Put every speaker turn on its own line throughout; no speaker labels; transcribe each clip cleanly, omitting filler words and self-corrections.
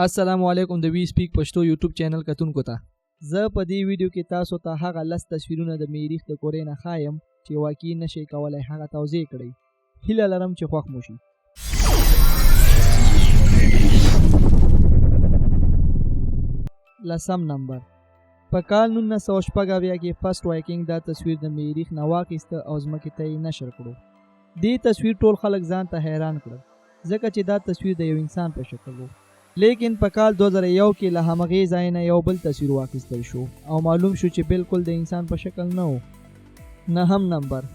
السلام علیکم د وی سپیک پښتو یوټیوب چینل کتونکو ته زه په دې ویډیو کې تاسو ته هغه لس تصویرونه د میریخ د کورې نه ښایم چې واقعي نشئ کولی هغه توضیح کړئ. هیله لرم چې خوښ مو شي. لسم نمبر په کال 1986 کې فرست وایکینګ دا تصویر د میریخ نه واخیسته او ځمکې ته یې نشر کړو. دې تصویر ټول خلک ځان ته حیران کړل ځکه چې دا تصویر د یو انسان په شکل و. لیکن په کال 2001 کې له همغې ځای نه یو بل تصویر واخیستل شو او معلوم شو چې بالکل د انسان په شکل نه و. نهم نمبر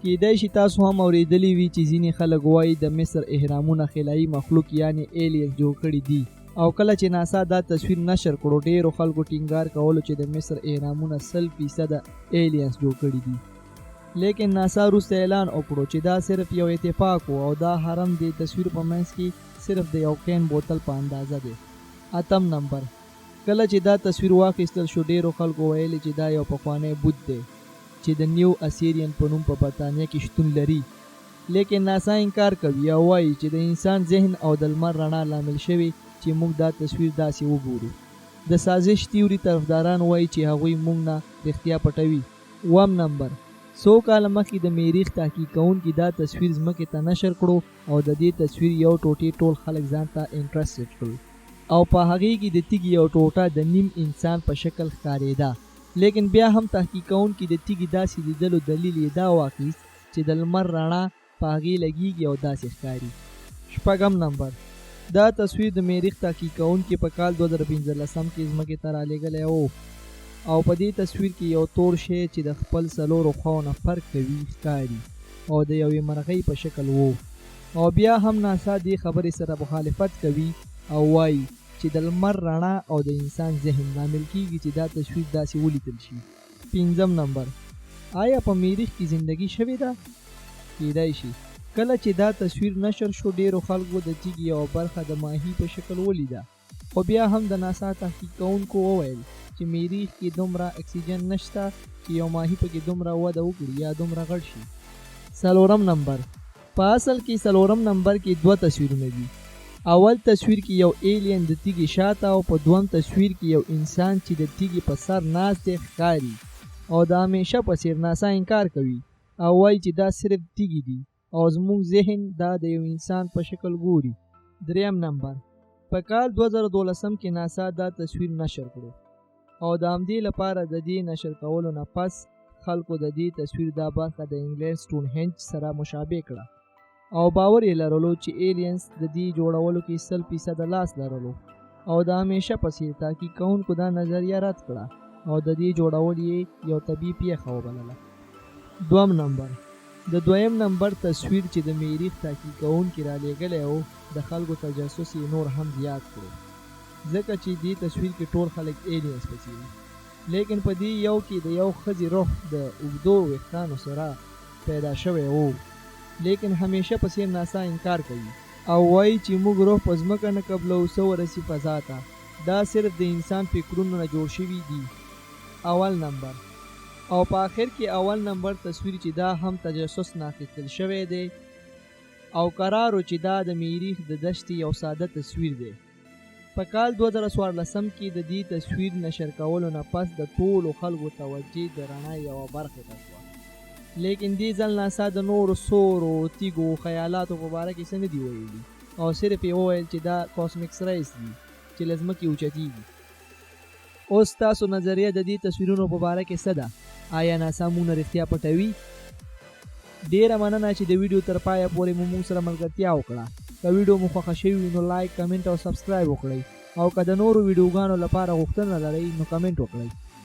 کیدای شي تاسو هم اورېدلی وي چې ځینې خلک وایي د مصر اهرامونه خلایي مخلوق یعنی ایلینز جوړ کړي دي او کله چې ناسا دا تصویر نشر کړو ډېرو خلکو ټینګار کولو چې د مصر اهرامونه 100% ایلینز جوړ کړي دي. لیکن ناسا وروسته اعلان وکړو چې دا صرف یو اتفاق و او دا هرم د تصویر په منځ کې صرف د یو کین بوتل په اندازه دی. اتم نمبر کله چې دا تصویر واخیستل شو ډېرو خلکو ویلي چې دا یو پخوانی بت دی چې د نیو اسیرین په نوم په برطانیه کې شتون لري. لیکن ناسا انکار کوي او وایي چې د انسان ذهن او د لمر رڼا لامل شوي چې موږ دا تصویر داسې وګورو. د سازش تیوري طرفداران وایي چې هغوی موږ نه رښتیا پټوي. اووم نمبر څو کاله مخکې د میریخ تحقیق کوونکي دا تصویر ځمکې ته نشر کړو او د دې تصویر یو ټوټې ټول خلک ځان ته انټرسټډ کړل او په هغې کې د تیږې یو ټوټه د نیم انسان په شکل ښکارېده. لیکن بیا هم تحقیق کوونکي د تیږې داسې لیدلو دلیل یې دا واخیست چې د لمر رڼا په هغې لګیږي او داسې ښکاري. شپږم نمبر دا تصویر د میریخ تحقیق کوونکي په کال 2015 کې ځمکې ته رالیږلی و او په دې تصویر کې یو تور شی چې د خپل څلورو خواو نه فرق کوي ښکاري او د یوې مرغۍ په شکل و. او بیا هم ناسا دې خبرې سره مخالفت کوي او وایي چې د لمر رڼا او د انسان ذهن لامل کیږي چې دا تصویر داسې ولیدل شي. پنځم نمبر آیا په میریخ کې زندگی شوې ده؟ کیدای شي. کله چې دا تصویر نشر شو ډېرو خلکو د تیږې یوه برخه د ماهي په شکل ولیده خو بیا هم د ناسا تحقیق کوونکو وویل چې میریخ کې دومره اکسیجن نشته چې یو ماهي پکې دومره وده وکړي یا دومره غټ شي. څلورم نمبر په اصل کې څلورم نمبر کې دوه تصویرونه دي. اول تصویر کې یو ایلین د تیږې شاته او په دویم تصویر کې یو انسان چې د تیږې په سر ناست دی ښکاري او د همیشه په څیر ناسا انکار کوي او وایي چې دا صرف تیږې دي او زموږ ذهن دا د یو انسان په شکل ګوري. دریم نمبر په کال 2012 کې ناسا دا تصویر نشر کړو او د همدې لپاره د دې نشر کولو نه پس خلکو د دې تصویر دا برخه د انګلینډ سټون هنج سره مشابه کړه او باور یې لرلو چې ایلینز د دې جوړولو کې 100% لاس لرلو او د همیشه په څیر تحقیق کوونکو دا نظریه رد کړه او د دې جوړول یې یو طبیعي پیښه وبلله. دویم نمبر د دویم نمبر تصویر چې د میریخ تحقیق کوونکي رالیږلی و د خلکو تجسس یې نور هم زیات کړو ځکه چې دې تصویر کې ټول خلک ایلینز پسې وي. لیکن په دې یو کې د یو ښځې روح د اوږدو ویښتانو سره پیدا شوی و. لیکن همیشه په څیر ناسا انکار کوي او وایي چې موږ روح په ځمکه نه قبلو څه ورسي فضا ته. دا صرف د انسان فکرونو نه جوړ شوي دي. اول نمبر او په آخر کې اول نمبر تصویر چې دا هم تجسس نه اخیستل شوی دی او قرارو چې دا د میریخ د دشتې یو ساده تصویر دی. په کال 2014 کې د دې تصویر نشر کولو نه پس د ټولو خلکو توجه د رڼا یوه برخې ته شوه. لیکن دې ځل ناسا د نورو سورو تیږو خیالاتو په باره کې څه نه دي ویلي او صرف یې وویل چې دا کاسمیک ریز دي چې له ځمکې اوچتېږي. اوس تاسو نظریه د دې تصویرونو په باره کې څه ده؟ آیا ناسا موږ نه رښتیا پټوي؟ ډېره مننه چې د ویډیو تر پایه پورې مو موږ سره ملګرتیا وکړه. که ویډیو مو خوښه شوي وي نو لایک، کمنټ او سبسکرایب وکړئ او که د نورو ویډیوګانو لپاره غوښتنه لرئ نو کمنټ وکړئ.